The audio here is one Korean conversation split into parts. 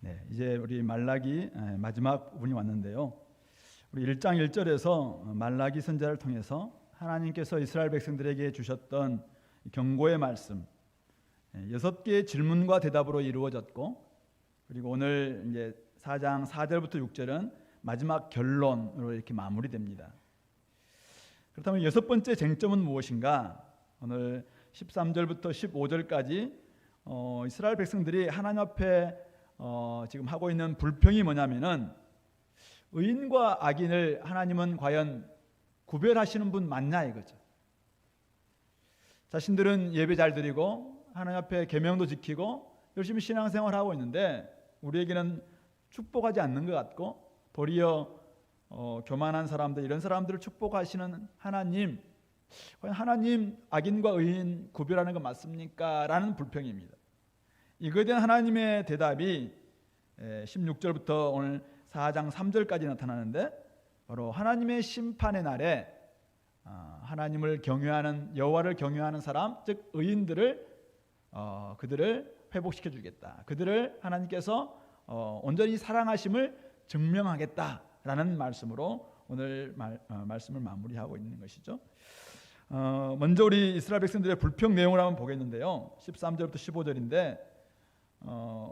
네, 이제 우리 말라기 마지막 부분이 왔는데요. 우리 1장 1절에서 말라기 선지자를 통해서 하나님께서 이스라엘 백성들에게 주셨던 경고의 말씀 6개의 질문과 대답으로 이루어졌고, 그리고 오늘 이제 4장 4절부터 6절은 마지막 결론으로 이렇게 마무리됩니다. 그렇다면 6번째 쟁점은 무엇인가? 오늘 13절부터 15절까지 이스라엘 백성들이 하나님 앞에 지금 하고 있는 불평이 뭐냐면은, 의인과 악인을 하나님은 과연 구별하시는 분 맞냐 이거죠. 자신들은 예배 잘 드리고 하나님 앞에 계명도 지키고 열심히 신앙생활하고 있는데 우리에게는 축복하지 않는 것 같고, 도리어 교만한 사람들, 이런 사람들을 축복하시는 하나님, 과연 하나님 악인과 의인 구별하는 거 맞습니까? 라는 불평입니다. 이거에 대한 하나님의 대답이 16절부터 오늘 4장 3절까지 나타나는데, 바로 하나님의 심판의 날에 하나님을 경외하는, 여호와를 경외하는 사람, 즉 의인들을 그들을 회복시켜 주겠다, 그들을 하나님께서 온전히 사랑하심을 증명하겠다라는 말씀으로 오늘 말씀을 마무리하고 있는 것이죠. 먼저 우리 이스라엘 백성들의 불평 내용을 한번 보겠는데요. 13절부터 15절인데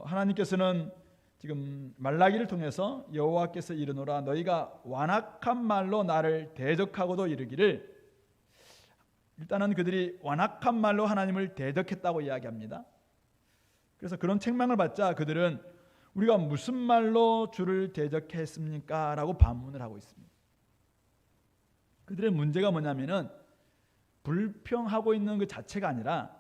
하나님께서는 지금 말라기를 통해서 여호와께서 이르노라, 너희가 완악한 말로 나를 대적하고도 이르기를. 일단은 그들이 완악한 말로 하나님을 대적했다고 이야기합니다. 그래서 그런 책망을 받자 그들은 우리가 무슨 말로 주를 대적했습니까? 라고 반문을 하고 있습니다. 그들의 문제가 뭐냐면은 불평하고 있는 그 자체가 아니라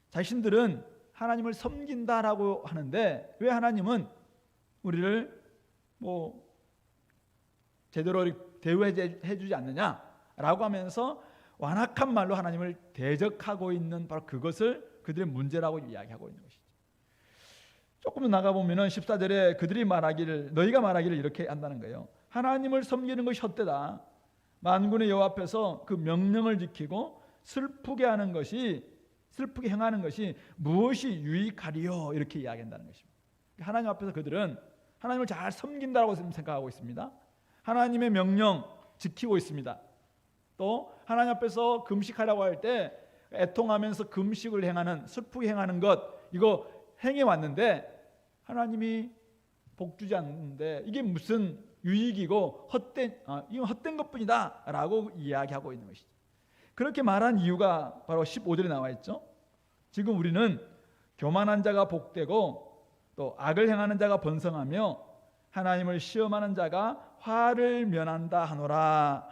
자신들은 하나님을 섬긴다라고 하는데 왜 하나님은 우리를 제대로 대우해 주지 않느냐라고 하면서 완악한 말로 하나님을 대적하고 있는 바로 그것을 그들의 문제라고 이야기하고 있는 것이죠. 조금 더 나가보면 14절에 그들이 말하기를, 너희가 말하기를 이렇게 한다는 거예요. 하나님을 섬기는 것이 헛되다. 만군의 여호와 앞에서 그 명령을 지키고 슬프게 행하는 것이 무엇이 유익하리요? 이렇게 이야기한다는 것입니다. 하나님 앞에서 그들은 하나님을 잘 섬긴다고 생각하고 있습니다. 하나님의 명령 지키고 있습니다. 또 하나님 앞에서 금식하라고 할 때 애통하면서 금식을 행하는, 슬프게 행하는 것, 이거 행해 왔는데 하나님이 복 주지 않는데 이게 무슨 유익이고 이건 헛된 것뿐이다 라고 이야기하고 있는 것이죠. 그렇게 말한 이유가 바로 15절에 나와 있죠. 지금 우리는 교만한 자가 복되고 또 악을 행하는 자가 번성하며 하나님을 시험하는 자가 화를 면한다 하노라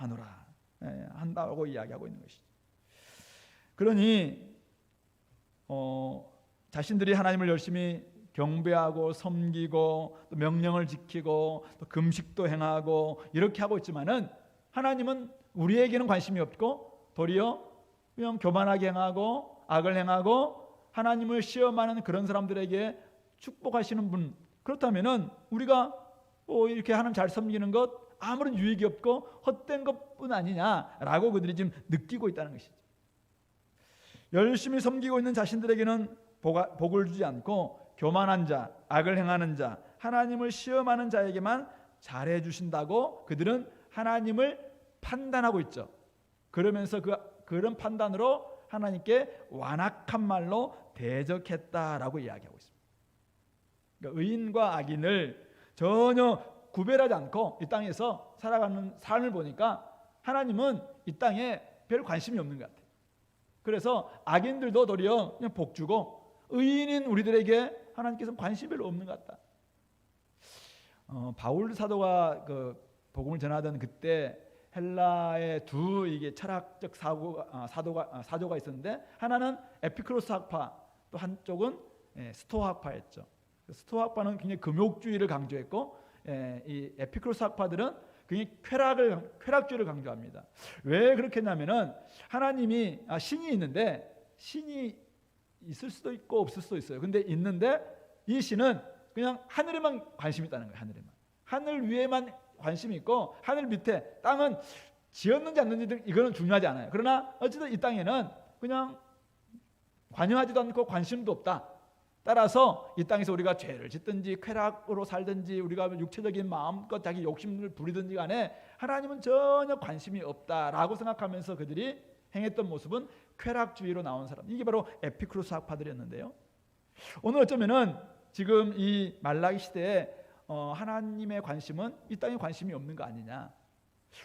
한다고 이야기하고 있는 것이죠. 그러니 자신들이 하나님을 열심히 경배하고 섬기고 또 명령을 지키고 또 금식도 행하고 이렇게 하고 있지만은 하나님은 우리에게는 관심이 없고 도리어 그냥 교만하게 행하고 악을 행하고 하나님을 시험하는 그런 사람들에게 축복하시는 분, 그렇다면은 우리가 이렇게 하나님 잘 섬기는 것 아무런 유익이 없고 헛된 것뿐 아니냐라고 그들이 지금 느끼고 있다는 것이죠. 열심히 섬기고 있는 자신들에게는 복을 주지 않고 교만한 자, 악을 행하는 자, 하나님을 시험하는 자에게만 잘해 주신다고 그들은 하나님을 판단하고 있죠. 그러면서 그런 판단으로 하나님께 완악한 말로 대적했다라고 이야기하고 있습니다. 그러니까 의인과 악인을 전혀 구별하지 않고 이 땅에서 살아가는 삶을 보니까 하나님은 이 땅에 별 관심이 없는 것 같아요. 그래서 악인들도 도리어 그냥 복 주고 의인인 우리들에게 하나님께서는 관심이 별로 없는 것 같다. 바울 사도가 그 복음을 전하던 그때 헬라의 두 이게 철학적 사조가 있었는데 하나는 에피크로스 학파, 또 한쪽은 스토아 학파였죠. 스토아 학파는 굉장히 금욕주의를 강조했고 이 에피크로스 학파들은 굉장히 쾌락주의를 강조합니다. 왜 그렇게 했냐면은 하나님이 신이 있는데 신이 있을 수도 있고 없을 수도 있어요. 근데 있는데 이 신은 그냥 하늘에만 관심이 있다는 거예요. 하늘 위에만 관심이 있고 하늘 밑에 땅은 지었는지 안 지었는지 이거는 중요하지 않아요. 그러나 어쨌든 이 땅에는 그냥 관여하지도 않고 관심도 없다. 따라서 이 땅에서 우리가 죄를 짓든지 쾌락으로 살든지 우리가 육체적인 마음껏 자기 욕심을 부리든지 간에 하나님은 전혀 관심이 없다라고 생각하면서 그들이 행했던 모습은 쾌락주의로 나온 사람, 이게 바로 에피쿠로스 학파들이었는데요. 오늘 어쩌면은 지금 이 말라기 시대에 하나님의 관심은 이 땅에 관심이 없는 거 아니냐.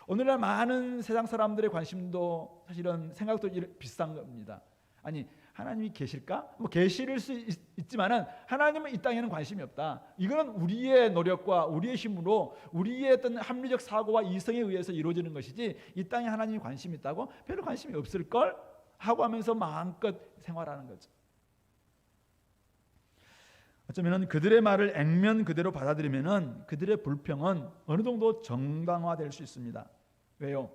오늘날 많은 세상 사람들의 관심도 사실은 생각도 비슷한 겁니다. 아니, 하나님이 계실까? 뭐 계실 수 있지만은 하나님은 이 땅에는 관심이 없다. 이거는 우리의 노력과 우리의 힘으로 우리의 어떤 합리적 사고와 이성에 의해서 이루어지는 것이지 이 땅에 하나님이 관심이 있다고? 별로 관심이 없을 걸 하고 하면서 마음껏 생활하는 거죠. 어쩌면 그들의 말을 액면 그대로 받아들이면은 그들의 불평은 어느 정도 정당화될 수 있습니다. 왜요?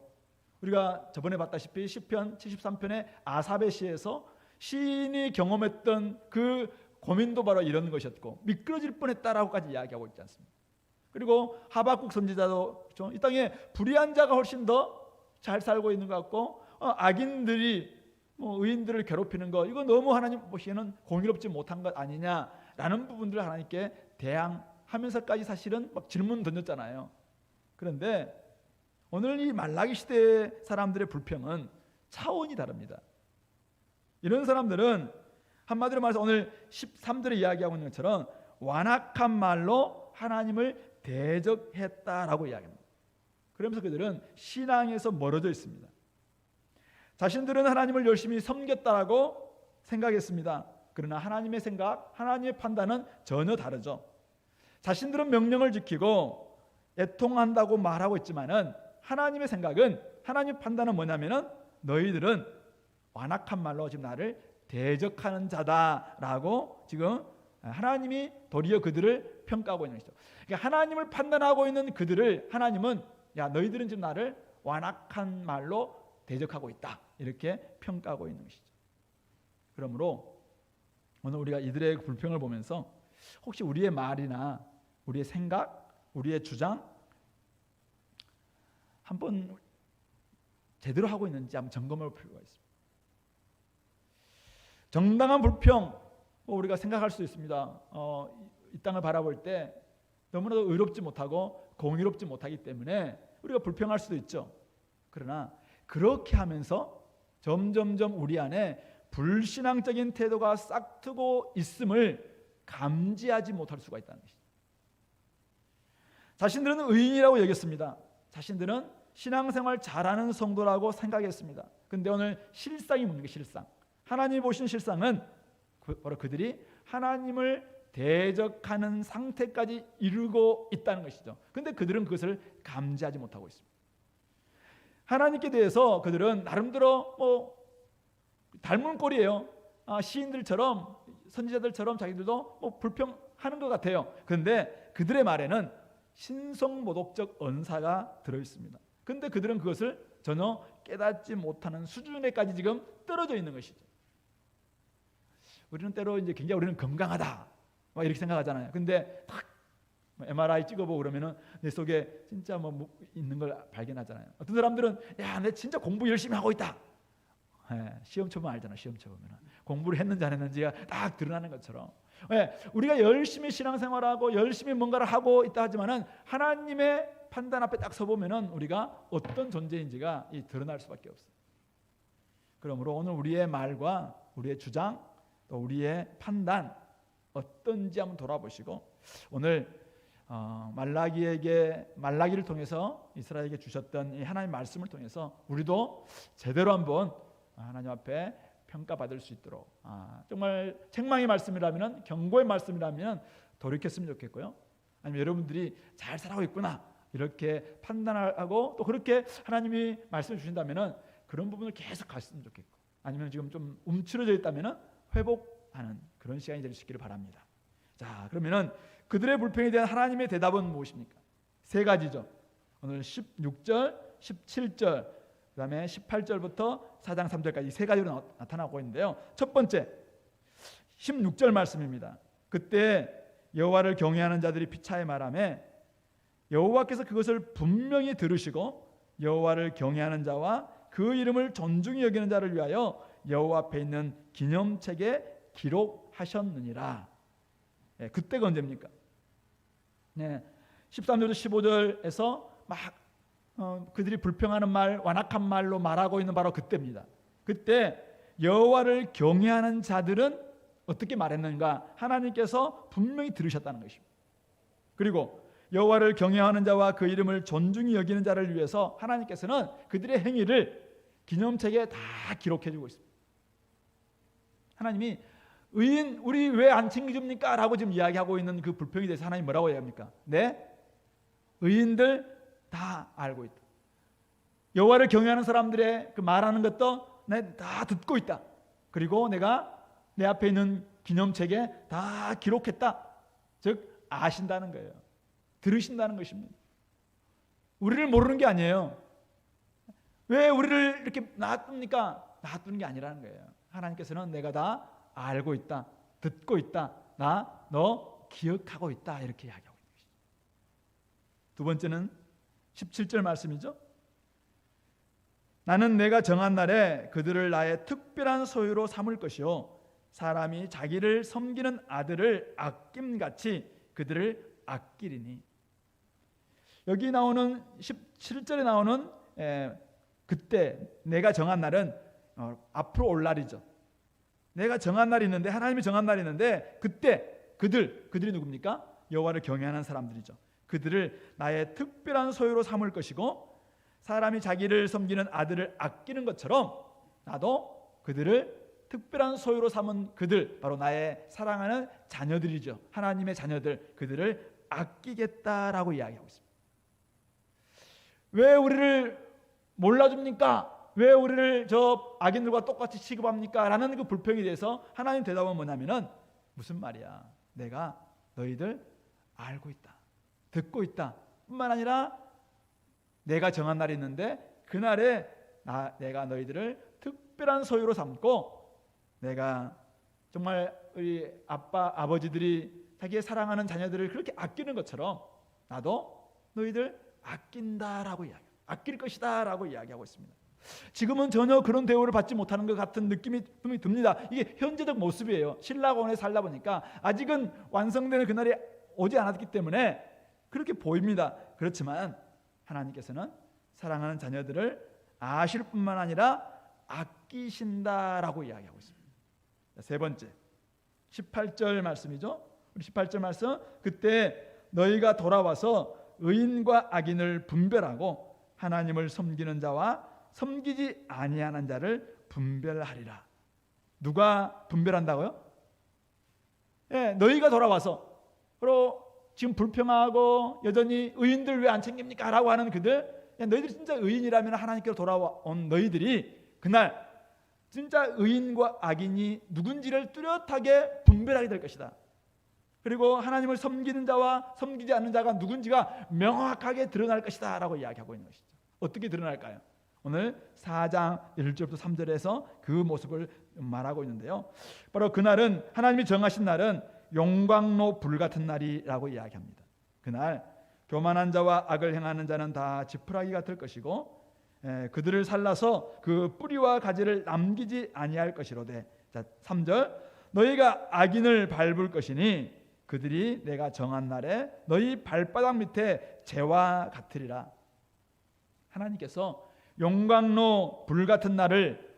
우리가 저번에 봤다시피 시편 73편의 아삽의 시에서 시인이 경험했던 그 고민도 바로 이런 것이었고 미끄러질 뻔했다라고까지 이야기하고 있지 않습니까? 그리고 하박국 선지자도 이 땅에 불의한 자가 훨씬 더 잘 살고 있는 것 같고 악인들이 의인들을 괴롭히는 것, 이거 너무 하나님 보시기에는 공의롭지 못한 것 아니냐라는 부분들을 하나님께 대항하면서까지 사실은 막 질문 던졌잖아요. 그런데 오늘 이 말라기 시대 사람들의 불평은 차원이 다릅니다. 이런 사람들은 한마디로 말해서 오늘 13절에 이야기하고 있는 것처럼 완악한 말로 하나님을 대적했다라고 이야기합니다. 그러면서 그들은 신앙에서 멀어져 있습니다. 자신들은 하나님을 열심히 섬겼다라고 생각했습니다. 그러나 하나님의 생각, 하나님의 판단은 전혀 다르죠. 자신들은 명령을 지키고 애통한다고 말하고 있지만은 하나님의 생각은, 하나님의 판단은 뭐냐면은 너희들은 완악한 말로 지금 나를 대적하는 자다라고 지금 하나님이 도리어 그들을 평가하고 있는 것이죠. 그러니까 하나님을 판단하고 있는 그들을 하나님은 야, 너희들은 지금 나를 완악한 말로 대적하고 있다, 이렇게 평가하고 있는 것이죠. 그러므로 오늘 우리가 이들의 불평을 보면서 혹시 우리의 말이나 우리의 생각, 우리의 주장 한번 제대로 하고 있는지 한번 점검할 필요가 있습니다. 정당한 불평, 우리가 생각할 수 있습니다. 이 땅을 바라볼 때 너무나도 의롭지 못하고 공의롭지 못하기 때문에 우리가 불평할 수도 있죠. 그러나 그렇게 하면서 점점점 우리 안에 불신앙적인 태도가 싹트고 있음을 감지하지 못할 수가 있다는 것이죠. 자신들은 의인이라고 여겼습니다. 자신들은 신앙생활 잘하는 성도라고 생각했습니다. 그런데 오늘 실상이 뭡니까? 실상. 하나님이 보신 실상은 바로 그들이 하나님을 대적하는 상태까지 이르고 있다는 것이죠. 그런데 그들은 그것을 감지하지 못하고 있습니다. 하나님께 대해서 그들은 나름대로 닮은 꼴이에요. 시인들처럼, 선지자들처럼 자기들도 불평하는 것 같아요. 그런데 그들의 말에는 신성모독적 언사가 들어있습니다. 그런데 그들은 그것을 전혀 깨닫지 못하는 수준에까지 지금 떨어져 있는 것이죠. 우리는 때로 이제 굉장히 우리는 건강하다 막 이렇게 생각하잖아요. 근데 딱 MRI 찍어보고 그러면은 내 속에 진짜 있는 걸 발견하잖아요. 어떤 사람들은 야, 내 진짜 공부 열심히 하고 있다. 시험 쳐보면 알잖아. 시험 쳐보면 공부를 했는지 안 했는지가 딱 드러나는 것처럼 우리가 열심히 신앙생활하고 열심히 뭔가를 하고 있다 하지만은 하나님의 판단 앞에 딱 서보면은 우리가 어떤 존재인지가 드러날 수밖에 없어요. 그러므로 오늘 우리의 말과 우리의 주장 또 우리의 판단 어떤지 한번 돌아보시고 오늘 말라기를 통해서 이스라엘에게 주셨던 이 하나님의 말씀을 통해서 우리도 제대로 한번 하나님 앞에 평가받을 수 있도록 정말 책망의 말씀이라면, 경고의 말씀이라면 돌이켰으면 좋겠고요. 아니면 여러분들이 잘 살아가고 있구나 이렇게 판단하고 또 그렇게 하나님이 말씀을 주신다면 그런 부분을 계속 갔으면 좋겠고, 아니면 지금 좀 움츠러져 있다면 회복하는 그런 시간이 될 수 있기를 바랍니다. 자, 그러면은 그들의 불평에 대한 하나님의 대답은 무엇입니까? 세 가지죠. 오늘 16절, 17절, 그 다음에 18절부터 4장 3절까지 세 가지로 나타나고 있는데요. 첫 번째 16절 말씀입니다. 그때 여호와를 경외하는 자들이 피차에 말하며 여호와께서 그것을 분명히 들으시고 여호와를 경외하는 자와 그 이름을 존중히 여기는 자를 위하여 여호와 앞에 있는 기념책에 기록하셨느니라. 그때가 언제입니까? 13절부터 15절에서 막 그들이 불평하는 말, 완악한 말로 말하고 있는 바로 그때입니다. 그때 여호와를 경외하는 자들은 어떻게 말했는가? 하나님께서 분명히 들으셨다는 것입니다. 그리고 여호와를 경외하는 자와 그 이름을 존중히 여기는 자를 위해서 하나님께서는 그들의 행위를 기념책에 다 기록해 주고 있습니다. 하나님이 의인 우리 왜 안 챙겨줍니까? 라고 지금 이야기하고 있는 그 불평에 대해서 하나님 뭐라고 이야기합니까? 의인들 다 알고 있다. 여호와를 경외하는 사람들의 그 말하는 것도 내가 다 듣고 있다. 그리고 내가 내 앞에 있는 기념책에 다 기록했다. 즉 아신다는 거예요. 들으신다는 것입니다. 우리를 모르는 게 아니에요. 왜 우리를 이렇게 놔둡니까? 놔두는 게 아니라는 거예요. 하나님께서는 내가 다 알고 있다. 듣고 있다. 너 기억하고 있다. 이렇게 이야기하고 있는 것이죠. 두 번째는 17절 말씀이죠. 나는 내가 정한 날에 그들을 나의 특별한 소유로 삼을 것이요 사람이 자기를 섬기는 아들을 아낌같이 그들을 아끼리니. 여기 나오는 17절에 나오는 그때 내가 정한 날은 앞으로 올 날이죠. 내가 정한 날이 있는데 하나님이 정한 날이 있는데 그때 그들이 누굽니까? 여호와를 경외하는 사람들이죠. 그들을 나의 특별한 소유로 삼을 것이고 사람이 자기를 섬기는 아들을 아끼는 것처럼 나도 그들을 특별한 소유로 삼은 그들, 바로 나의 사랑하는 자녀들이죠. 하나님의 자녀들, 그들을 아끼겠다라고 이야기하고 있습니다. 왜 우리를 몰라줍니까? 왜 우리를 저 악인들과 똑같이 취급합니까? 라는 그 불평에 대해서 하나님 대답은 뭐냐면은 무슨 말이야? 내가 너희들 알고 있다. 듣고 있다. 뿐만 아니라 내가 정한 날이 있는데 그날에 내가 너희들을 특별한 소유로 삼고 내가 정말 우리 아버지들이 자기의 사랑하는 자녀들을 그렇게 아끼는 것처럼 나도 너희들 아낀다라고 아낄 것이다라고 이야기하고 있습니다. 지금은 전혀 그런 대우를 받지 못하는 것 같은 느낌이 분명히 듭니다. 이게 현재적 모습이에요. 신라곤에 살다 보니까 아직은 완성되는 그날이 오지 않았기 때문에 그렇게 보입니다. 그렇지만 하나님께서는 사랑하는 자녀들을 아실 뿐만 아니라 아끼신다라고 이야기하고 있습니다. 세 번째 18절 말씀이죠. 우리 18절 말씀, 그때 너희가 돌아와서 의인과 악인을 분별하고 하나님을 섬기는 자와 섬기지 아니하는 자를 분별하리라. 누가 분별한다고요? 너희가 돌아와서 바로 지금 불평하고 여전히 의인들 왜 안 챙깁니까? 라고 하는 그들, 너희들이 진짜 의인이라면 하나님께로 돌아온 너희들이 그날 진짜 의인과 악인이 누군지를 뚜렷하게 분별하게 될 것이다. 그리고 하나님을 섬기는 자와 섬기지 않는 자가 누군지가 명확하게 드러날 것이다 라고 이야기하고 있는 것이죠. 어떻게 드러날까요? 오늘 4장 1절부터 3절에서 그 모습을 말하고 있는데요. 바로 그날은, 하나님이 정하신 날은 용광로 불같은 날이라고 이야기합니다. 그날 교만한 자와 악을 행하는 자는 다 지푸라기가 될 것이고 그들을 살라서 그 뿌리와 가지를 남기지 아니할 것이로되. 자, 3절, 너희가 악인을 밟을 것이니 그들이 내가 정한 날에 너희 발바닥 밑에 재와 같으리라. 하나님께서 용광로 불 같은 날을,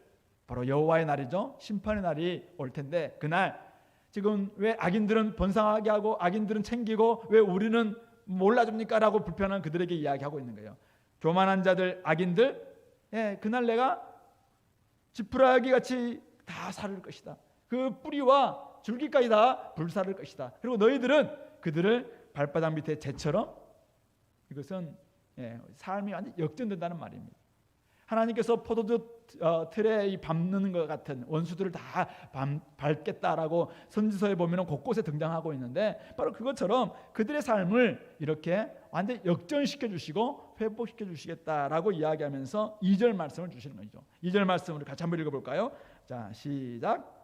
바로 여호와의 날이죠. 심판의 날이 올 텐데 그날 지금 왜 악인들은 번성하게 하고 악인들은 챙기고 왜 우리는 몰라줍니까? 라고 불편한 그들에게 이야기하고 있는 거예요. 교만한 자들, 악인들, 그날 내가 지푸라기 같이 다 사를 것이다. 그 뿌리와 줄기까지 다 불사를 것이다. 그리고 너희들은 그들을 발바닥 밑에 재처럼, 이것은 삶이 완전히 역전된다는 말입니다. 하나님께서 포도주 틀에 밟는 것 같은 원수들을 다 밟겠다라고 선지서에 보면 곳곳에 등장하고 있는데 바로 그것처럼 그들의 삶을 이렇게 완전히 역전시켜 주시고 회복시켜 주시겠다라고 이야기하면서 2절 말씀을 주시는 거죠. 2절 말씀을 같이 한번 읽어볼까요? 자, 시작.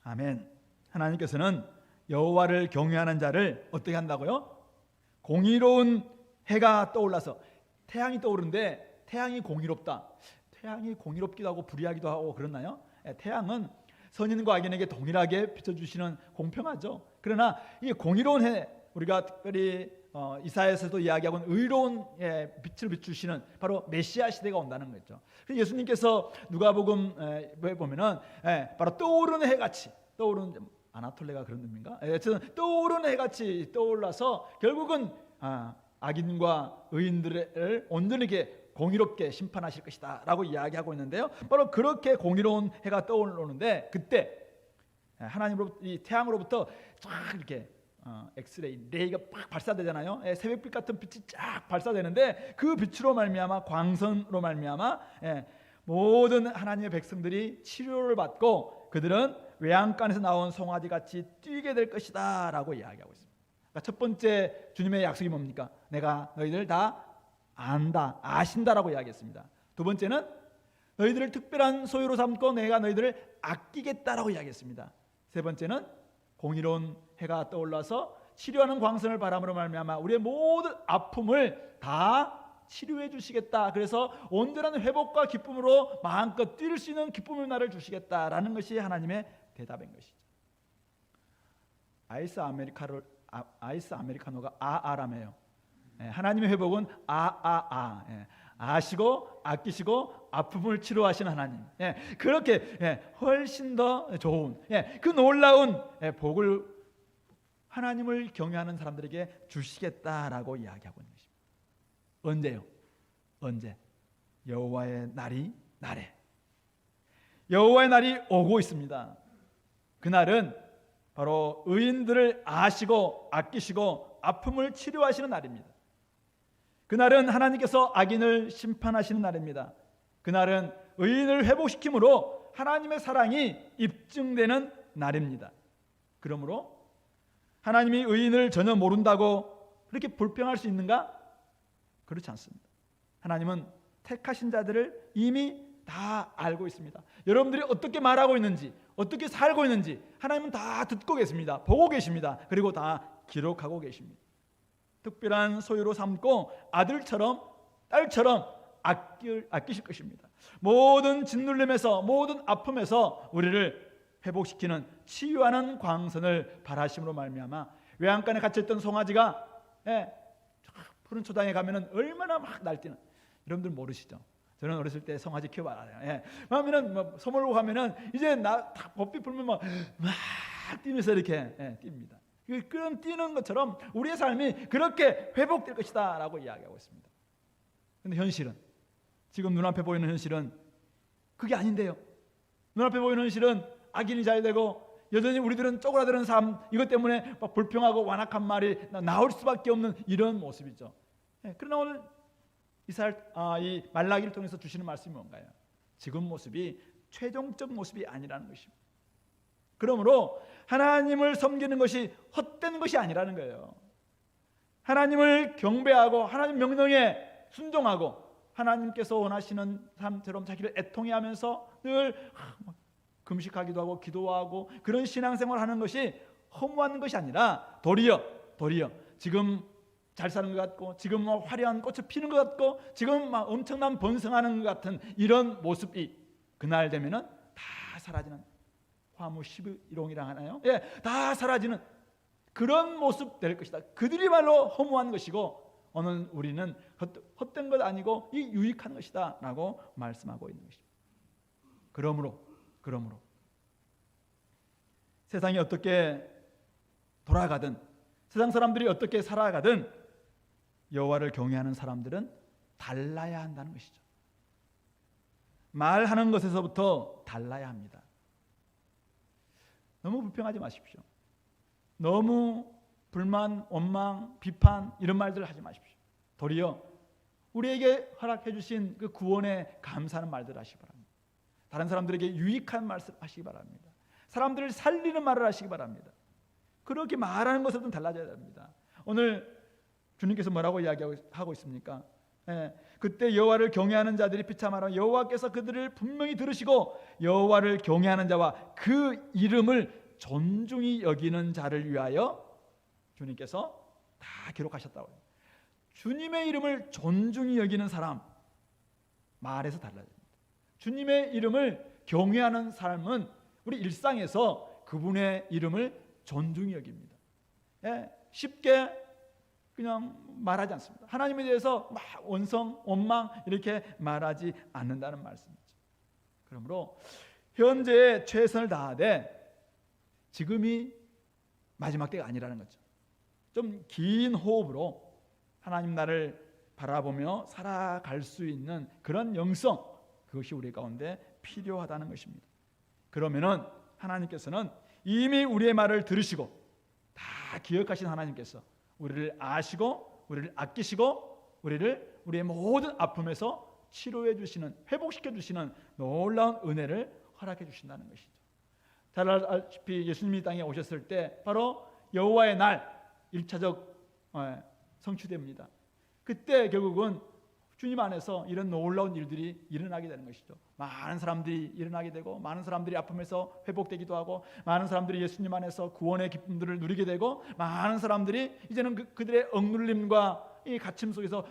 아멘. 하나님께서는 여호와를 경외하는 자를 어떻게 한다고요? 공의로운 해가 떠올라서 태양이 떠오르는데 태양이 공의롭다. 태양이 공의롭기도 하고 불의하기도 하고 그렇나요? 태양은 선인과 악인에게 동일하게 비춰주시는 공평하죠. 그러나 이 공의로운 해, 우리가 특별히 이사야에서도 이야기하고 있는 의로운 빛을 비추시는 바로 메시아 시대가 온다는 거죠. 그래서 예수님께서 누가복음에 보면은 바로 떠오르는 해같이, 떠오르는 아나톨레가 그런 의미인가? 떠오르는 해같이 떠올라서 결국은 악인과 의인들을 온전하게 공의롭게 심판하실 것이다 라고 이야기하고 있는데요, 바로 그렇게 공의로운 해가 떠오르는데 그때 하나님으로부터, 이 태양으로부터 쫙 이렇게 엑스레이, 레이가 팍 발사되잖아요. 새벽빛 같은 빛이 쫙 발사되는데 그 빛으로 말미암아, 광선으로 말미암아 모든 하나님의 백성들이 치료를 받고 그들은 외양간에서 나온 송아지같이 뛰게 될 것이다 라고 이야기하고 있습니다. 그러니까 첫 번째 주님의 약속이 뭡니까? 내가 너희들 다 안다, 아신다라고 이야기했습니다. 두 번째는 너희들을 특별한 소유로 삼고 내가 너희들을 아끼겠다라고 이야기했습니다. 세 번째는 공의로운 해가 떠올라서 치료하는 광선을 바람으로 말미암아 우리의 모든 아픔을 다 치료해 주시겠다. 그래서 온전한 회복과 기쁨으로 마음껏 뛸 수 있는 기쁨의 날을 주시겠다라는 것이 하나님의 대답인 것이죠. 아이스 아메리카노가 아라메요. 하나님의 회복은 아시고 아끼시고 아픔을 치료하시는 하나님, 그렇게 훨씬 더 좋은 그 놀라운 복을 하나님을 경외하는 사람들에게 주시겠다라고 이야기하고 있는 것입니다. 언제요? 언제? 여호와의 날이 날에. 여호와의 날이 오고 있습니다. 그날은 바로 의인들을 아시고 아끼시고 아픔을 치료하시는 날입니다. 그날은 하나님께서 악인을 심판하시는 날입니다. 그날은 의인을 회복시킴으로 하나님의 사랑이 입증되는 날입니다. 그러므로 하나님이 의인을 전혀 모른다고 그렇게 불평할 수 있는가? 그렇지 않습니다. 하나님은 택하신 자들을 이미 다 알고 있습니다. 여러분들이 어떻게 말하고 있는지, 어떻게 살고 있는지 하나님은 다 듣고 계십니다. 보고 계십니다. 그리고 다 기록하고 계십니다. 특별한 소유로 삼고 아들처럼 딸처럼 아끼실 것입니다. 모든 짓눌림에서, 모든 아픔에서 우리를 회복시키는 치유하는 광선을 바라심으로 말미암아 외양간에 갇혀있던 송아지가 푸른 초당에 가면은 얼마나 막 날뛰는, 여러분들 모르시죠? 저는 어렸을 때 송아지 키워봐요. 그러면은 소몰고 가면은 이제 나 법비 불면 막 뛰면서 이렇게 뜁니다. 그런 뛰는 것처럼 우리의 삶이 그렇게 회복될 것이다 라고 이야기하고 있습니다. 그런데 현실은, 지금 눈앞에 보이는 현실은 그게 아닌데요. 눈앞에 보이는 현실은 악인이 잘 되고 여전히 우리들은 쪼그라드는 삶, 이것 때문에 막 불평하고 완악한 말이 나올 수밖에 없는 이런 모습이죠. 그러나 오늘 이 말라기를 통해서 주시는 말씀이 뭔가요? 지금 모습이 최종적 모습이 아니라는 것입니다. 그러므로 하나님을 섬기는 것이 헛된 것이 아니라는 거예요. 하나님을 경배하고 하나님 명령에 순종하고 하나님께서 원하시는 삶처럼 자기를 애통해하면서 늘 금식하기도 하고 기도하고 그런 신앙생활을 하는 것이 허무한 것이 아니라 도리어 지금 잘 사는 것 같고 지금 화려한 꽃을 피는 것 같고 지금 막 엄청난 번성하는 것 같은 이런 모습이 그날 되면은 다 사라지는, 화무 11홍이라 하나요? 다 사라지는 그런 모습 될 것이다. 그들이 말로 허무한 것이고 오늘 우리는 헛된 것 아니고 이 유익한 것이다 라고 말씀하고 있는 것입니다. 그러므로 세상이 어떻게 돌아가든 세상 사람들이 어떻게 살아가든 여호와를 경외하는 사람들은 달라야 한다는 것이죠. 말하는 것에서부터 달라야 합니다. 너무 불평하지 마십시오. 너무 불만, 원망, 비판 이런 말들을 하지 마십시오. 도리어 우리에게 허락해 주신 그 구원에 감사하는 말들을 하시기 바랍니다. 다른 사람들에게 유익한 말씀 하시기 바랍니다. 사람들을 살리는 말을 하시기 바랍니다. 그렇게 말하는 것은 달라져야 됩니다. 오늘 주님께서 뭐라고 이야기하고 있습니까? 그때 여호와를 경외하는 자들이 비참하라. 여호와께서 그들을 분명히 들으시고 여호와를 경외하는 자와 그 이름을 존중히 여기는 자를 위하여 주님께서 다 기록하셨다고 해요. 주님의 이름을 존중히 여기는 사람, 말에서 달라집니다. 주님의 이름을 경외하는 사람은 우리 일상에서 그분의 이름을 존중히 여깁니다. 예, 쉽게 그냥 말하지 않습니다. 하나님에 대해서 막 원성, 원망 이렇게 말하지 않는다는 말씀이죠. 그러므로 현재 최선을 다하되 지금이 마지막 때가 아니라는 거죠. 좀 긴 호흡으로 하나님 나를 바라보며 살아갈 수 있는 그런 영성, 그것이 우리 가운데 필요하다는 것입니다. 그러면은 하나님께서는 이미 우리의 말을 들으시고 다 기억하신 하나님께서 우리를 아시고 우리를 아끼시고 우리를 우리의 모든 아픔에서 치료해 주시는, 회복시켜 주시는 놀라운 은혜를 허락해 주신다는 것이죠. 잘 알다시피 예수님이 땅에 오셨을 때 바로 여호와의 날 1차적 성취됩니다. 그때 결국은 주님 안에서 이런 놀라운 일들이 일어나게 되는 것이죠. 많은 사람들이 일어나게 되고 많은 사람들이 아픔에서 회복되기도 하고 많은 사람들이 예수님 안에서 구원의 기쁨들을 누리게 되고 많은 사람들이 이제는 그들의 억눌림과 이 갇힘 속에서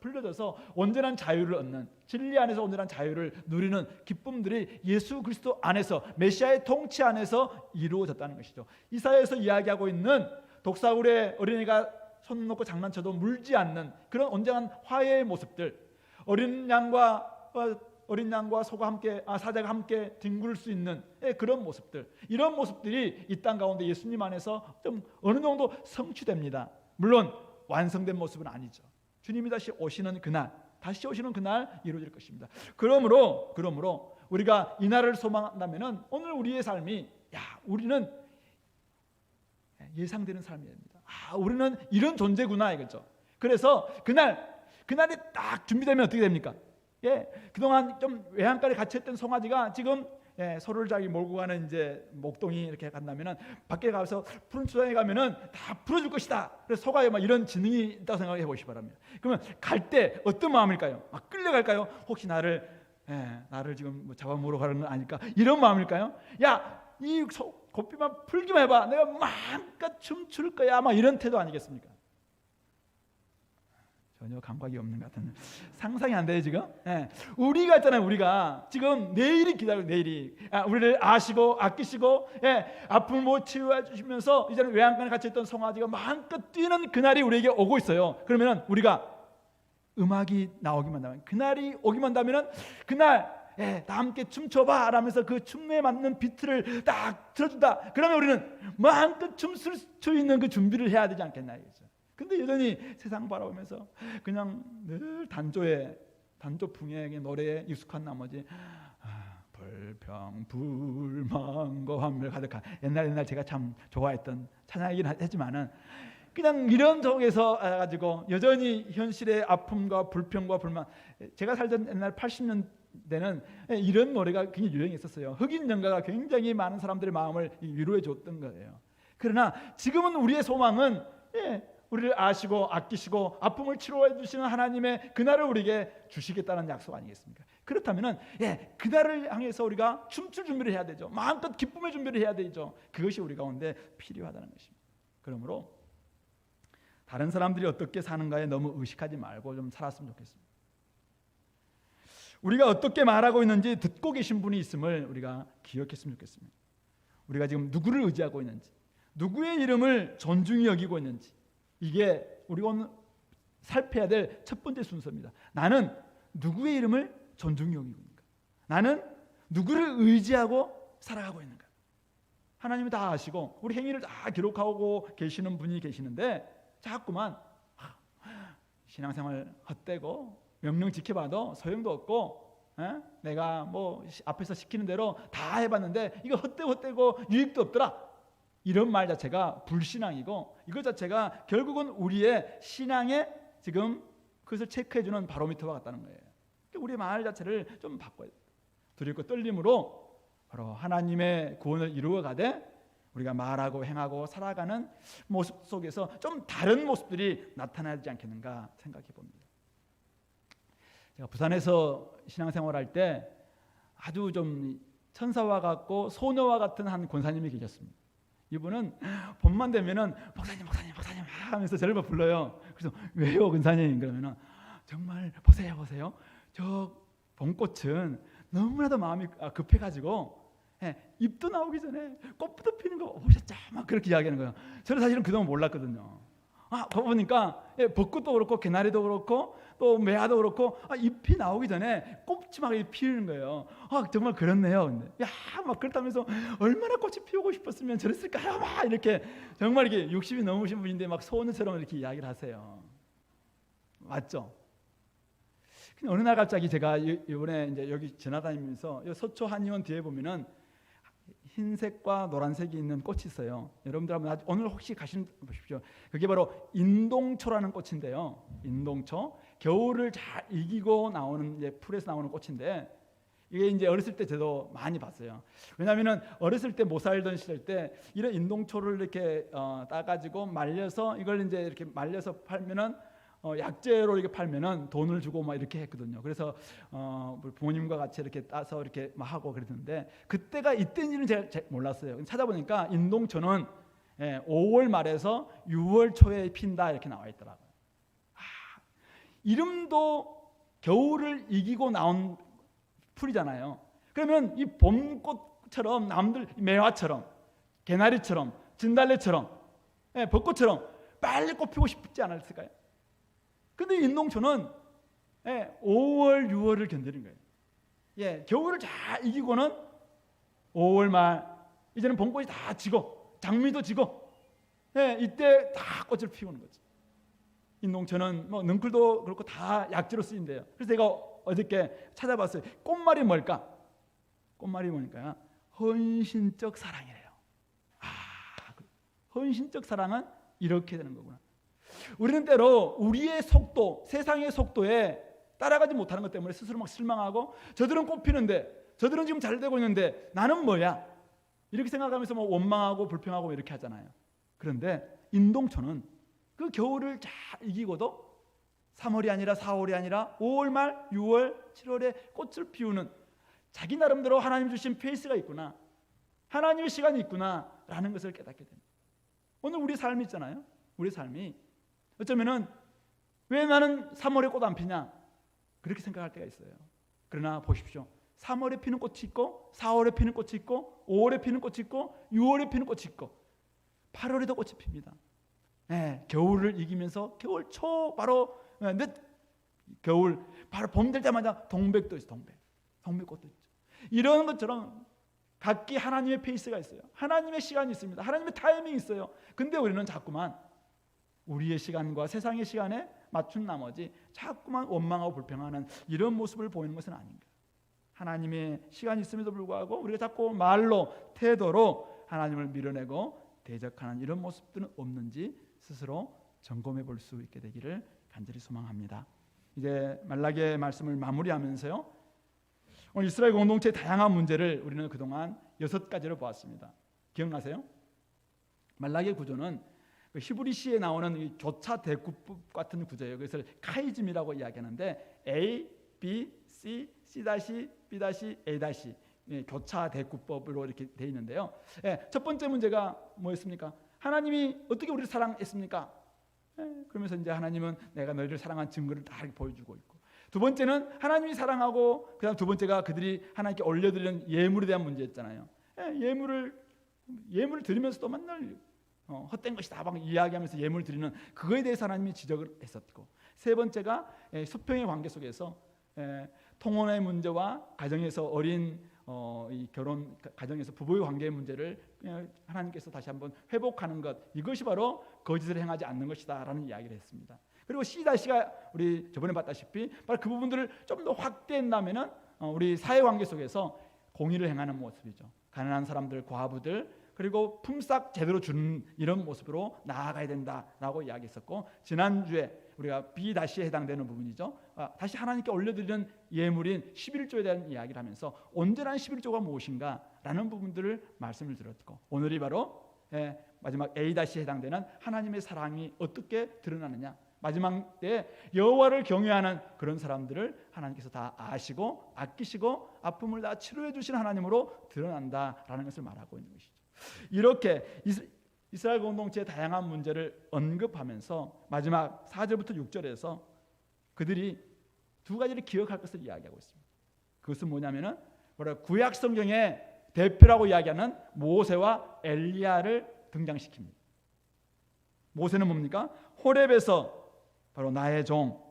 풀려져서 온전한 자유를 얻는, 진리 안에서 온전한 자유를 누리는 기쁨들이 예수 그리스도 안에서, 메시아의 통치 안에서 이루어졌다는 것이죠. 이사야에서 이야기하고 있는 독사울의 어린이가 손 놓고 장난쳐도 물지 않는 그런 온전한 화해의 모습들, 어린 양과 소가 함께, 사자가 함께 뒹굴 수 있는 그런 모습들, 이런 모습들이 이 땅 가운데 예수님 안에서 좀 어느 정도 성취됩니다. 물론 완성된 모습은 아니죠. 주님이 다시 오시는 그날 이루어질 것입니다. 그러므로 우리가 이 날을 소망한다면은 오늘 우리의 삶이, 우리는 예상되는 삶이 됩니다. 우리는 이런 존재구나 이거죠. 그래서 그날이 딱 준비되면 어떻게 됩니까? 그동안 좀 외양간에 갇혀있던 송아지가 지금 소를 자기 몰고 가는 이제 목동이 이렇게 간다면은 밖에 가서 푸른 초장에 가면은 다 풀어줄 것이다. 그래서 소가 막 이런 지능이 있다고 생각해 보시기 바랍니다. 그러면 갈 때 어떤 마음일까요? 끌려갈까요? 혹시 나를 지금 잡아먹으러 가는 건 아닐까? 이런 마음일까요? 이 고삐만 풀기만 해봐. 내가 마음껏 춤출 거야. 막 이런 태도 아니겠습니까? 전혀 감각이 없는 것 같은, 상상이 안 돼요 지금. 우리가 있잖아요. 우리가 지금 내일이 기다려요. 내일이 우리를 아시고 아끼시고 아픔을 못 치유해 주시면서 이제는 외양간에 갇혀있던 송아지가 마음껏 뛰는 그날이 우리에게 오고 있어요. 그러면 우리가 음악이 나오기만 하면, 그날이 오기만 하면은 그날 다 함께 춤춰봐 라면서 그 춤에 맞는 비트를 딱 틀어준다. 그러면 우리는 마음껏 춤출 수 있는 그 준비를 해야 되지 않겠나 이거죠. 근데 여전히 세상 바라보면서 그냥 늘 단조풍의 노래에 익숙한 나머지 불평 불만과 환멸 가득한 옛날 제가 참 좋아했던 찬양이긴 했지만은 그냥 이런 속에서 가지고 여전히 현실의 아픔과 불평과 불만, 제가 살던 옛날 80년대는 이런 노래가 굉장히 유행했었어요. 흑인 연가가 굉장히 많은 사람들의 마음을 위로해 줬던 거예요. 그러나 지금은 우리의 소망은 우리를 아시고 아끼시고 아픔을 치료해 주시는 하나님의 그날을 우리에게 주시겠다는 약속 아니겠습니까? 그렇다면 그날을 향해서 우리가 춤출 준비를 해야 되죠. 마음껏 기쁨의 준비를 해야 되죠. 그것이 우리 가운데 필요하다는 것입니다. 그러므로 다른 사람들이 어떻게 사는가에 너무 의식하지 말고 좀 살았으면 좋겠습니다. 우리가 어떻게 말하고 있는지 듣고 계신 분이 있음을 우리가 기억했으면 좋겠습니다. 우리가 지금 누구를 의지하고 있는지, 누구의 이름을 존중히 여기고 있는지, 이게 우리가 오늘 살펴야 될 첫 번째 순서입니다. 나는 누구의 이름을 존중히 여기고 있는가? 나는 누구를 의지하고 살아가고 있는가? 하나님이 다 아시고 우리 행위를 다 기록하고 계시는 분이 계시는데 자꾸만 신앙생활 헛되고 명령 지켜봐도 소용도 없고 내가 뭐 앞에서 시키는 대로 다 해봤는데 이거 헛되고 유익도 없더라. 이런 말 자체가 불신앙이고 이것 자체가 결국은 우리의 신앙에 지금 그것을 체크해주는 바로미터와 같다는 거예요. 우리의 말 자체를 좀 바꿔야 돼요. 두렵고 떨림으로 바로 하나님의 구원을 이루어가되 우리가 말하고 행하고 살아가는 모습 속에서 좀 다른 모습들이 나타나지 않겠는가 생각해 봅니다. 제가 부산에서 신앙생활할 때 아주 좀 천사와 같고 소녀와 같은 한 권사님이 계셨습니다. 이분은 봄만 되면은 목사님 하면서 저를 막 불러요. 그래서 왜요, 근사님? 그러면은 정말 보세요. 저 봄꽃은 너무나도 마음이 급해가지고 잎도 나오기 전에 꽃부터 피는 거 보셨죠? 막 그렇게 이야기하는 거예요. 저는 사실은 그동안 몰랐거든요. 그거 보니까 벚꽃도 그렇고 개나리도 그렇고 또 매화도 그렇고 잎이 나오기 전에 꽃이 막 피우는 거예요. 정말 그렇네요. 근데 막 그렇다면서 얼마나 꽃이 피우고 싶었으면 저랬을까요? 막 이렇게 정말 이게 60이 넘으신 분인데 막 소원처럼 이렇게 이야기를 하세요. 맞죠? 근데 어느 날 갑자기 제가 이번에 이제 여기 지나다니면서 서초 한의원 뒤에 보면은 흰색과 노란색이 있는 꽃이 있어요. 여러분들 한번 오늘 혹시 가시는 보십시오. 그게 바로 인동초라는 꽃인데요. 인동초, 겨울을 잘 이기고 나오는 이제 풀에서 나오는 꽃인데 이게 이제 어렸을 때 저도 많이 봤어요. 왜냐하면은 어렸을 때 못 살던 시절 때 이런 인동초를 이렇게 따가지고 말려서 이걸 이제 이렇게 말려서 팔면은 약재로 이렇게 팔면은 돈을 주고 막 이렇게 했거든요. 그래서 부모님과 같이 이렇게 따서 이렇게 막 하고 그랬는데 그때가 이때인지는 제가 몰랐어요. 찾아보니까 인동초는 5월 말에서 6월 초에 핀다 이렇게 나와 있더라고요. 이름도 겨울을 이기고 나온 풀이잖아요. 그러면 이 봄꽃처럼 남들 매화처럼 개나리처럼 진달래처럼 벚꽃처럼 빨리 꽃 피고 싶지 않았을까요? 근데 인동초는 5월, 6월을 견디는 거예요. 겨울을 잘 이기고는 5월 말 이제는 봄꽃이 다 지고 장미도 지고 이때 다 꽃을 피우는 거죠. 인동초는 뭐 능쿨도 그렇고 다 약재로 쓰인대요. 그래서 제가 어저께 찾아봤어요. 꽃말이 뭘까? 꽃말이 뭐니까 헌신적 사랑이래요. 헌신적 사랑은 이렇게 되는 거구나. 우리는 때로 우리의 속도, 세상의 속도에 따라가지 못하는 것 때문에 스스로 막 실망하고 저들은 꽃 피는데 저들은 지금 잘 되고 있는데 나는 뭐야? 이렇게 생각하면서 뭐 원망하고 불평하고 이렇게 하잖아요. 그런데 인동초는 그 겨울을 잘 이기고도 3월이 아니라 4월이 아니라 5월 말 6월 7월에 꽃을 피우는 자기 나름대로 하나님 주신 페이스가 있구나, 하나님의 시간이 있구나 라는 것을 깨닫게 됩니다. 오늘 우리 삶이 있잖아요. 우리 삶이 어쩌면은 왜 나는 3월에 꽃 안 피냐 그렇게 생각할 때가 있어요. 그러나 보십시오. 3월에 피는 꽃이 있고 4월에 피는 꽃이 있고 5월에 피는 꽃이 있고 6월에 피는 꽃이 있고 8월에도 꽃이 핍니다. 겨울을 이기면서 겨울 초 바로 늦 겨울 바로 봄 될 때마다 동백도 있어. 동백꽃도 있죠. 이런 것처럼 각기 하나님의 페이스가 있어요. 하나님의 시간이 있습니다. 하나님의 타이밍이 있어요. 근데 우리는 자꾸만 우리의 시간과 세상의 시간에 맞춘 나머지 자꾸만 원망하고 불평하는 이런 모습을 보이는 것은 아닌가. 하나님의 시간이 있음에도 불구하고 우리가 자꾸 말로 태도로 하나님을 밀어내고 대적하는 이런 모습들은 없는지 스스로 점검해 볼 수 있게 되기를 간절히 소망합니다. 이제 말라기의 말씀을 마무리하면서요, 오늘 이스라엘 공동체의 다양한 문제를 우리는 그동안 6가지로 보았습니다. 기억나세요? 말라기의 구조는 히브리시에 나오는 이 교차 대구법 같은 구조예요. 그래서 카이즘이라고 이야기하는데 A, B, C, C-, B-, A- 교차 대구법으로 이렇게 되어 있는데요. 첫 번째 문제가 뭐였습니까? 하나님이 어떻게 우리를 사랑했습니까? 그러면서 이제 하나님은 내가 너희를 사랑한 증거를 다 이렇게 보여주고 있고, 두 번째는 하나님이 사랑하고 그다음 두 번째가 그들이 하나님께 올려드리는 예물에 대한 문제였잖아요. 예물을 드리면서도 맨날 헛된 것이다 막 이야기하면서 예물 드리는 그거에 대해서 하나님이 지적을 했었고, 세 번째가 수평의 관계 속에서 통혼의 문제와 가정에서 어린 이 결혼 가정에서 부부의 관계의 문제를 하나님께서 다시 한번 회복하는 것, 이것이 바로 거짓을 행하지 않는 것이다라는 이야기를 했습니다. 그리고 C가 우리 저번에 봤다시피 바로 그 부분들을 좀 더 확대한다면은 우리 사회 관계 속에서 공의를 행하는 모습이죠. 가난한 사람들, 과부들, 그리고 품삯 제대로 주는 이런 모습으로 나아가야 된다라고 이야기했었고, 지난주에 우리가 B에 해당되는 부분이죠. 다시 하나님께 올려드리는 예물인 11조에 대한 이야기를 하면서 온전한 11조가 무엇인가라는 부분들을 말씀을 드렸고, 오늘이 바로 마지막 A에 해당되는 하나님의 사랑이 어떻게 드러나느냐, 마지막 때에 여호와를 경외하는 그런 사람들을 하나님께서 다 아시고 아끼시고 아픔을 다 치료해 주신 하나님으로 드러난다라는 것을 말하고 있는 것이죠. 이렇게 이스라엘 공동체의 다양한 문제를 언급하면서 마지막 4절부터 6절에서 그들이 두 가지를 기억할 것을 이야기하고 있습니다. 그것은 뭐냐면은 구약 성경의 대표라고 이야기하는 모세와 엘리야를 등장시킵니다. 모세는 뭡니까? 호렙에서 바로 나의 종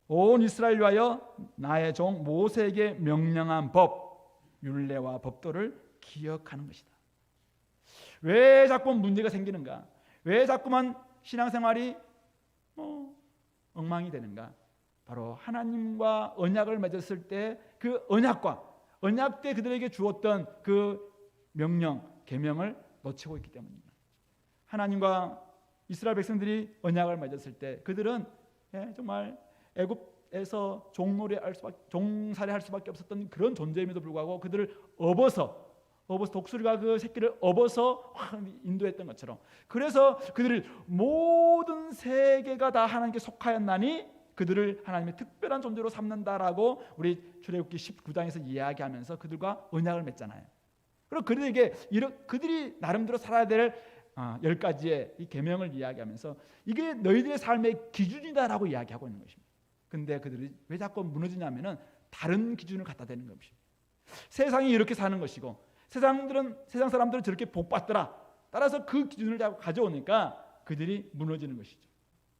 온 이스라엘 위하여 나의 종 모세에게 명령한 법, 율례와 법도를 기억하는 것이다. 왜 자꾸 문제가 생기는가? 왜 자꾸만 신앙생활이 엉망이 되는가? 바로 하나님과 언약을 맺었을 때 그 언약 때 그들에게 주었던 그 명령, 계명을 놓치고 있기 때문입니다. 하나님과 이스라엘 백성들이 언약을 맺었을 때 그들은 정말 애굽에서 종살이할 수밖에 없었던 그런 존재임에도 불구하고 그들을 업어서 독수리가 그 새끼를 업어서 인도했던 것처럼, 그래서 그들을 모든 세계가 다 하나님께 속하였나니 그들을 하나님의 특별한 존재로 삼는다라고 우리 출애굽기 19장에서 이야기하면서 그들과 언약을 맺잖아요. 그리고 그들이 나름대로 살아야 될 10가지의 이 계명을 이야기하면서 이게 너희들의 삶의 기준이다라고 이야기하고 있는 것입니다. 근데 그들이 왜 자꾸 무너지냐면은 다른 기준을 갖다 대는 것입니다. 세상이 이렇게 사는 것이고 세상 사람들은 저렇게 복받더라. 따라서 그 기준을 자꾸 가져오니까 그들이 무너지는 것이죠.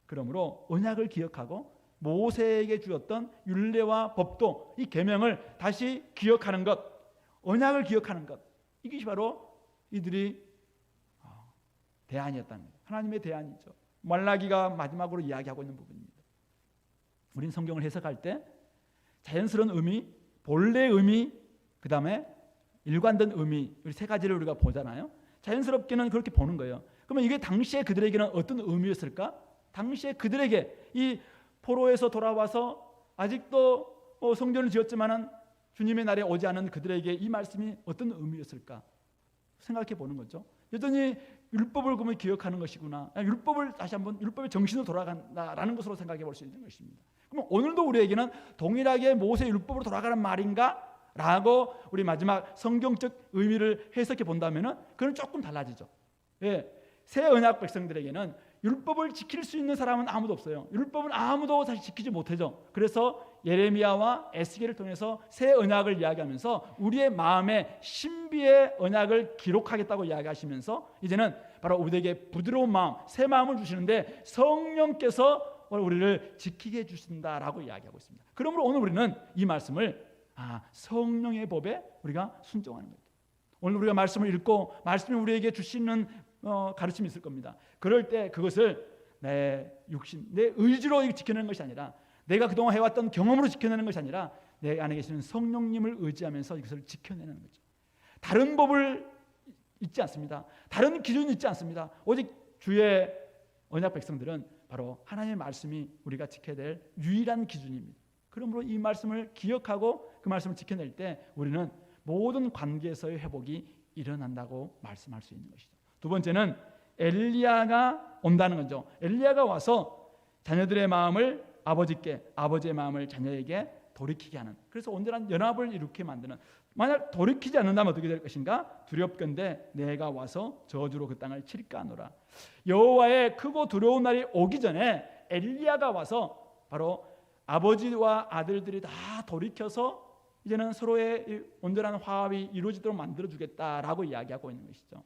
그러므로 언약을 기억하고 모세에게 주었던 율례와 법도, 이 계명을 다시 기억하는 것, 언약을 기억하는 것, 이것이 바로 이들이 대안이었다는 거예요. 하나님의 대안이죠. 말라기가 마지막으로 이야기하고 있는 부분입니다. 우린 성경을 해석할 때 자연스러운 의미, 본래의 의미, 그 다음에 일관된 의미, 이 세 가지를 우리가 보잖아요. 자연스럽게는 그렇게 보는 거예요. 그러면 이게 당시에 그들에게는 어떤 의미였을까? 당시에 그들에게 이 포로에서 돌아와서 아직도 성전을 지었지만은 주님의 날에 오지 않은 그들에게 이 말씀이 어떤 의미였을까 생각해 보는 거죠. 여전히 율법을 그러면 기억하는 것이구나, 율법을 다시 한번 율법의 정신으로 돌아간다라는 것으로 생각해 볼 수 있는 것입니다. 그럼 오늘도 우리에게는 동일하게 모세 율법으로 돌아가는 말인가? 라고 우리 마지막 성경적 의미를 해석해 본다면은 그건 조금 달라지죠. 새 언약 백성들에게는 율법을 지킬 수 있는 사람은 아무도 없어요. 율법은 아무도 사실 지키지 못하죠. 그래서 예레미야와 에스겔을 통해서 새 언약을 이야기하면서 우리의 마음에 신비의 언약을 기록하겠다고 이야기하시면서 이제는 바로 우리에게 부드러운 마음, 새 마음을 주시는데 성령께서 우리를 지키게 해주신다라고 이야기하고 있습니다. 그러므로 오늘 우리는 이 말씀을 성령의 법에 우리가 순종하는 거예요. 오늘 우리가 말씀을 읽고 말씀이 우리에게 주시는 가르침이 있을 겁니다. 그럴 때 그것을 내 육신, 내 의지로 지켜내는 것이 아니라, 내가 그동안 해왔던 경험으로 지켜내는 것이 아니라 내 안에 계시는 성령님을 의지하면서 이것을 지켜내는 거죠. 다른 법을 잊지 않습니다. 다른 기준이 있지 않습니다. 오직 주의 언약 백성들은 바로 하나님의 말씀이 우리가 지켜야 될 유일한 기준입니다. 그러므로 이 말씀을 기억하고 그 말씀을 지켜낼 때 우리는 모든 관계에서의 회복이 일어난다고 말씀할 수 있는 것이죠. 두 번째는 엘리야가 온다는 거죠. 엘리야가 와서 자녀들의 마음을 아버지께, 아버지의 마음을 자녀에게 돌이키게 하는, 그래서 온전한 연합을 이루게 만드는. 만약 돌이키지 않는다면 어떻게 될 것인가? 두렵건대 내가 와서 저주로 그 땅을 칠까 하노라. 여호와의 크고 두려운 날이 오기 전에 엘리야가 와서 바로 아버지와 아들들이 다 돌이켜서 이제는 서로의 온전한 화합이 이루어지도록 만들어주겠다라고 이야기하고 있는 것이죠.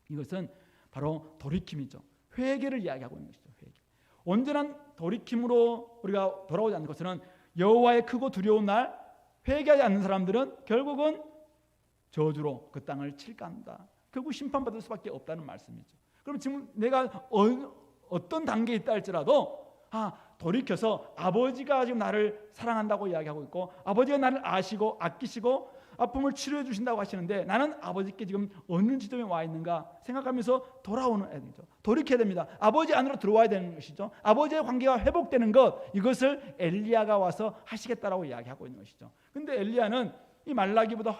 이것은 바로 돌이킴이죠. 회개를 이야기하고 있는 것이죠. 회개. 온전한 돌이킴으로 우리가 돌아오지 않는 것은 여호와의 크고 두려운 날, 회개하지 않는 사람들은 결국은 저주로 그 땅을 칠까 한다. 결국 심판받을 수밖에 없다는 말씀이죠. 그럼 지금 내가 어떤 단계에 있다 할지라도 돌이켜서 아버지가 지금 나를 사랑한다고 이야기하고 있고 아버지가 나를 아시고 아끼시고 아픔을 치료해 주신다고 하시는데 나는 아버지께 지금 어느 지점에 와 있는가 생각하면서 돌아오는 애들이죠. 돌이켜야 됩니다. 아버지 안으로 들어와야 되는 것이죠. 아버지의 관계가 회복되는 것, 이것을 엘리야가 와서 하시겠다라고 이야기하고 있는 것이죠. 근데 엘리야는 이 말라기보다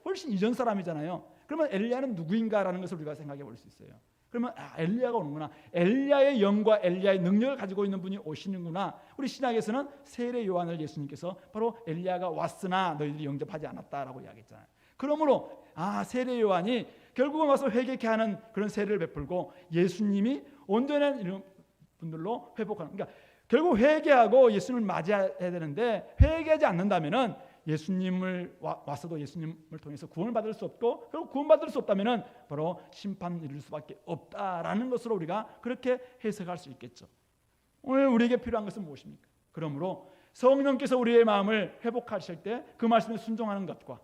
훨씬 이전 사람이잖아요. 그러면 엘리야는 누구인가라는 것을 우리가 생각해 볼 수 있어요. 그러면 엘리야가 오는구나. 엘리야의 영과 엘리야의 능력을 가지고 있는 분이 오시는구나. 우리 신약에서는 세례 요한을 예수님께서 바로 엘리야가 왔으나 너희들이 영접하지 않았다라고 이야기했잖아요. 그러므로 세례 요한이 결국은 와서 회개케 하는 그런 세례를 베풀고 예수님이 온전한 이런 분들로 회복하는, 그러니까 결국 회개하고 예수님을 맞이해야 되는데 회개하지 않는다면은 예수님을 와서도 예수님을 통해서 구원을 받을 수 없고, 결국 구원받을 수 없다면은 바로 심판을 이룰 수밖에 없다라는 것으로 우리가 그렇게 해석할 수 있겠죠. 오늘 우리에게 필요한 것은 무엇입니까? 그러므로 성령께서 우리의 마음을 회복하실 때 그 말씀에 순종하는 것과,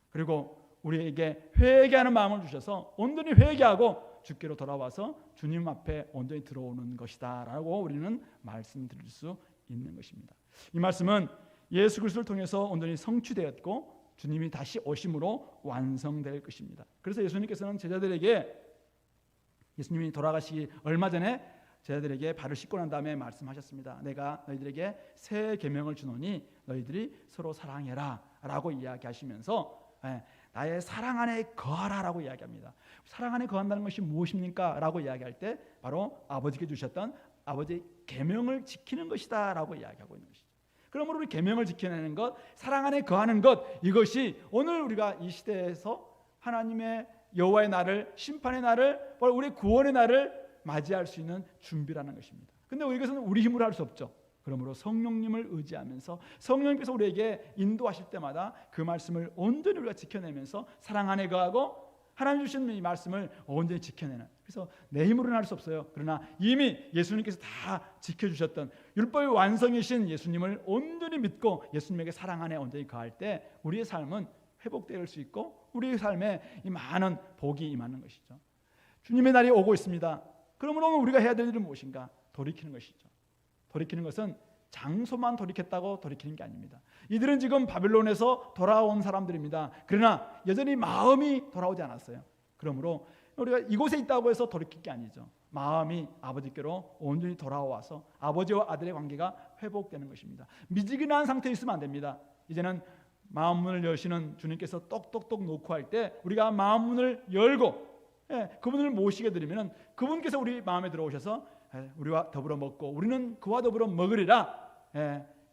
그리고 우리에게 회개하는 마음을 주셔서 온전히 회개하고 주께로 돌아와서 주님 앞에 온전히 들어오는 것이다 라고 우리는 말씀드릴 수 있는 것입니다. 이 말씀은 예수 그리스도를 통해서 온전히 성취되었고 주님이 다시 오심으로 완성될 것입니다. 그래서 예수님께서는 제자들에게, 예수님이 돌아가시기 얼마 전에 제자들에게 발을 씻고 난 다음에 말씀하셨습니다. 내가 너희들에게 새 계명을 주노니 너희들이 서로 사랑해라 라고 이야기하시면서 나의 사랑 안에 거하라 라고 이야기합니다. 사랑 안에 거한다는 것이 무엇입니까? 라고 이야기할 때 바로 아버지께 주셨던 아버지의 계명을 지키는 것이다 라고 이야기하고 있는 것이죠. 그러므로 우리 계명을 지켜내는 것, 사랑 안에 거하는 것, 이것이 오늘 우리가 이 시대에서 하나님의 여호와의 날을, 심판의 날을, 바로 우리의 구원의 날을 맞이할 수 있는 준비라는 것입니다. 근데 이것은 우리 힘으로 할 수 없죠. 그러므로 성령님을 의지하면서 성령님께서 우리에게 인도하실 때마다 그 말씀을 온전히 우리가 지켜내면서 사랑 안에 거하고 하나님 주신 이 말씀을 온전히 지켜내는, 그래서 내 힘으로는 할 수 없어요. 그러나 이미 예수님께서 다 지켜주셨던 율법의 완성이신 예수님을 온전히 믿고 예수님에게 사랑 안에 온전히 거할 때 우리의 삶은 회복될 수 있고 우리의 삶에 이 많은 복이 임하는 것이죠. 주님의 날이 오고 있습니다. 그러므로 우리가 해야 될 일은 무엇인가? 돌이키는 것이죠. 돌이키는 것은 장소만 돌이켰다고 돌이키는 게 아닙니다. 이들은 지금 바벨론에서 돌아온 사람들입니다. 그러나 여전히 마음이 돌아오지 않았어요. 그러므로 우리가 이곳에 있다고 해서 돌이킬 게 아니죠. 마음이 아버지께로 온전히 돌아와서 아버지와 아들의 관계가 회복되는 것입니다. 미지근한 상태에 있으면 안 됩니다. 이제는 마음문을 여시는 주님께서 똑똑똑 놓고 할 때 우리가 마음문을 열고 그분을 모시게 드리면 그분께서 우리 마음에 들어오셔서 우리와 더불어 먹고 우리는 그와 더불어 먹으리라.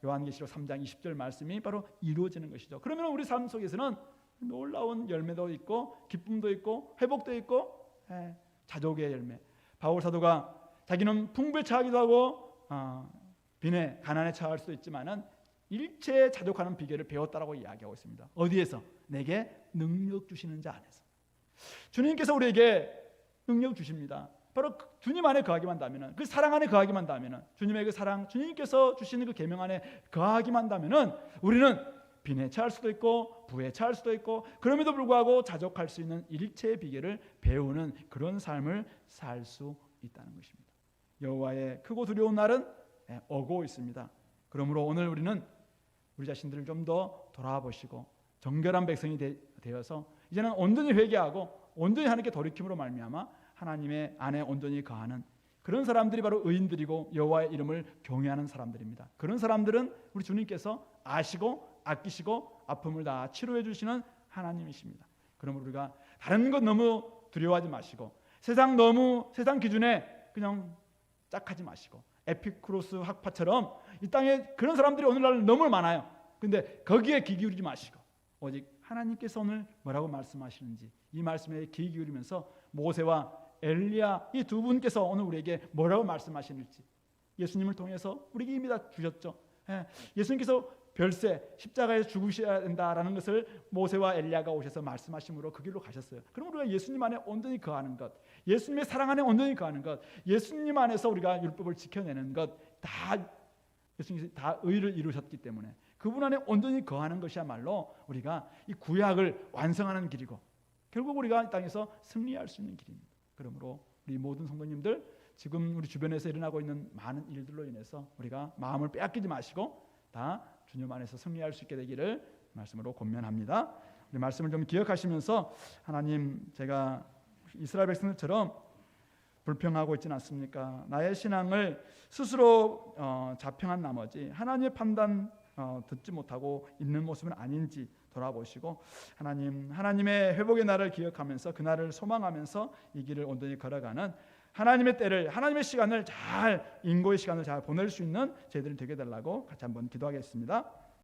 요한계시록 3장 20절 말씀이 바로 이루어지는 것이죠. 그러면 우리 삶 속에서는 놀라운 열매도 있고 기쁨도 있고 회복도 있고 자족의 열매. 바울 사도가 자기는 풍부에 처하기도 하고 빈에 가난에 처할 수도 있지만은 일체에 자족하는 비결을 배웠다라고 이야기하고 있습니다. 어디에서? 내게 능력 주시는 자 안에서. 주님께서 우리에게 능력 주십니다. 바로 주님 안에 거하기만 하면은, 그 사랑 안에 거하기만 하면은, 주님의 그 사랑, 주님께서 주시는 그 계명 안에 거하기만 하면은 우리는 빈에 처할 수도 있고 부에 처할 수도 있고 그럼에도 불구하고 자족할 수 있는 일체의 비결을 배우는 그런 삶을 살 수 있다는 것입니다. 여호와의 크고 두려운 날은 오고 있습니다. 그러므로 오늘 우리는 우리 자신들을 좀 더 돌아보시고 정결한 백성이 되어서 이제는 온전히 회개하고 온전히 하나님께 돌이킴으로 말미암아 하나님의 안에 온전히 거하는 그런 사람들이 바로 의인들이고 여호와의 이름을 경외하는 사람들입니다. 그런 사람들은 우리 주님께서 아시고 아끼시고 아픔을 다 치료해 주시는 하나님이십니다. 그러므로 우리가 다른 것 너무 두려워하지 마시고 세상 기준에 그냥 짝하지 마시고 에피쿠로스 학파처럼 이 땅에 그런 사람들이 오늘날 너무 많아요. 근데 거기에 귀 기울이지 마시고 오직 하나님께서 오늘 뭐라고 말씀하시는지 이 말씀에 귀 기울이면서 모세와 엘리야 이 두 분께서 오늘 우리에게 뭐라고 말씀하시는지 예수님을 통해서 우리에게 이미 다 주셨죠. 예수님께서 별세 십자가에서 죽으셔야 된다라는 것을 모세와 엘리야가 오셔서 말씀하심으로 그 길로 가셨어요. 그럼 우리가 예수님 안에 온전히 거하는 것, 예수님의 사랑 안에 온전히 거하는 것, 예수님 안에서 우리가 율법을 지켜내는 것, 다 예수님께서 다 의를 이루셨기 때문에 그분 안에 온전히 거하는 것이야말로 우리가 이 구약을 완성하는 길이고 결국 우리가 이 땅에서 승리할 수 있는 길입니다. 그러므로 우리 모든 성도님들 지금 우리 주변에서 일어나고 있는 많은 일들로 인해서 우리가 마음을 빼앗기지 마시고 다 주님 안에서 승리할 수 있게 되기를 말씀으로 권면합니다. 우리 말씀을 좀 기억하시면서 하나님 제가 이스라엘 백성들처럼 불평하고 있지는 않습니까? 나의 신앙을 스스로 자평한 나머지 하나님의 판단 듣지 못하고 있는 모습은 아닌지 돌아보시고 하나님의 회복의 날을 기억하면서 그 날을 소망하면서 이 길을 온전히 걸어가는 하나님의 때를 하나님의 시간을 잘 인고의 시간을 잘 보낼 수 있는 저희들이 되게 달라고 같이 한번 기도하겠습니다.